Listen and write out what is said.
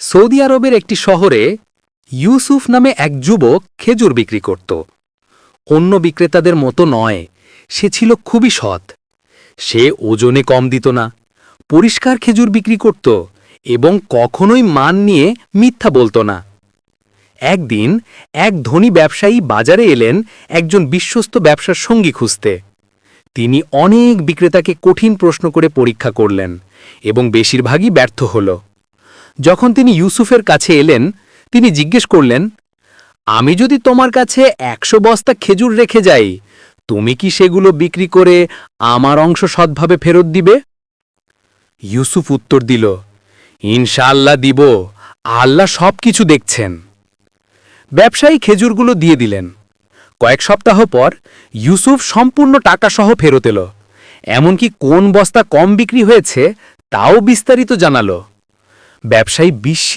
Saudi আরবের একটি শহরে ইউসুফ নামে এক যুবক খেজুর বিক্রি করত। অন্য বিক্রেতাদের মতো নয়, সে ছিল খুবই সৎ। সে ওজনে কম দিত না, পরিষ্কার খেজুর বিক্রি করত এবং কখনোই মান নিয়ে মিথ্যা বলত না। একদিন এক ধনী ব্যবসায়ী বাজারে এলেন একজন বিশ্বস্ত ব্যবসার সঙ্গী খুঁজতে। তিনি অনেক বিক্রেতাকে কঠিন প্রশ্ন করে পরীক্ষা করলেন এবং বেশিরভাগই ব্যর্থ হল। যখন তিনি ইউসুফের কাছে এলেন, তিনি জিজ্ঞেস করলেন, আমি যদি তোমার কাছে 100 বস্তা খেজুর রেখে যাই, তুমি কি সেগুলো বিক্রি করে আমার অংশ সৎভাবে ফেরত দিবে? ইউসুফ উত্তর দিল, ইনশাআল্লাহ দিব, আল্লাহ সব কিছু দেখছেন। ব্যবসায়ী খেজুরগুলো দিয়ে দিলেন। কয়েক সপ্তাহ পর ইউসুফ সম্পূর্ণ টাকাসহ ফেরত এলো, এমনকি কোন বস্তা কম বিক্রি হয়েছে তাও বিস্তারিত জানালো। ব্যবসায়ী বিস্মিত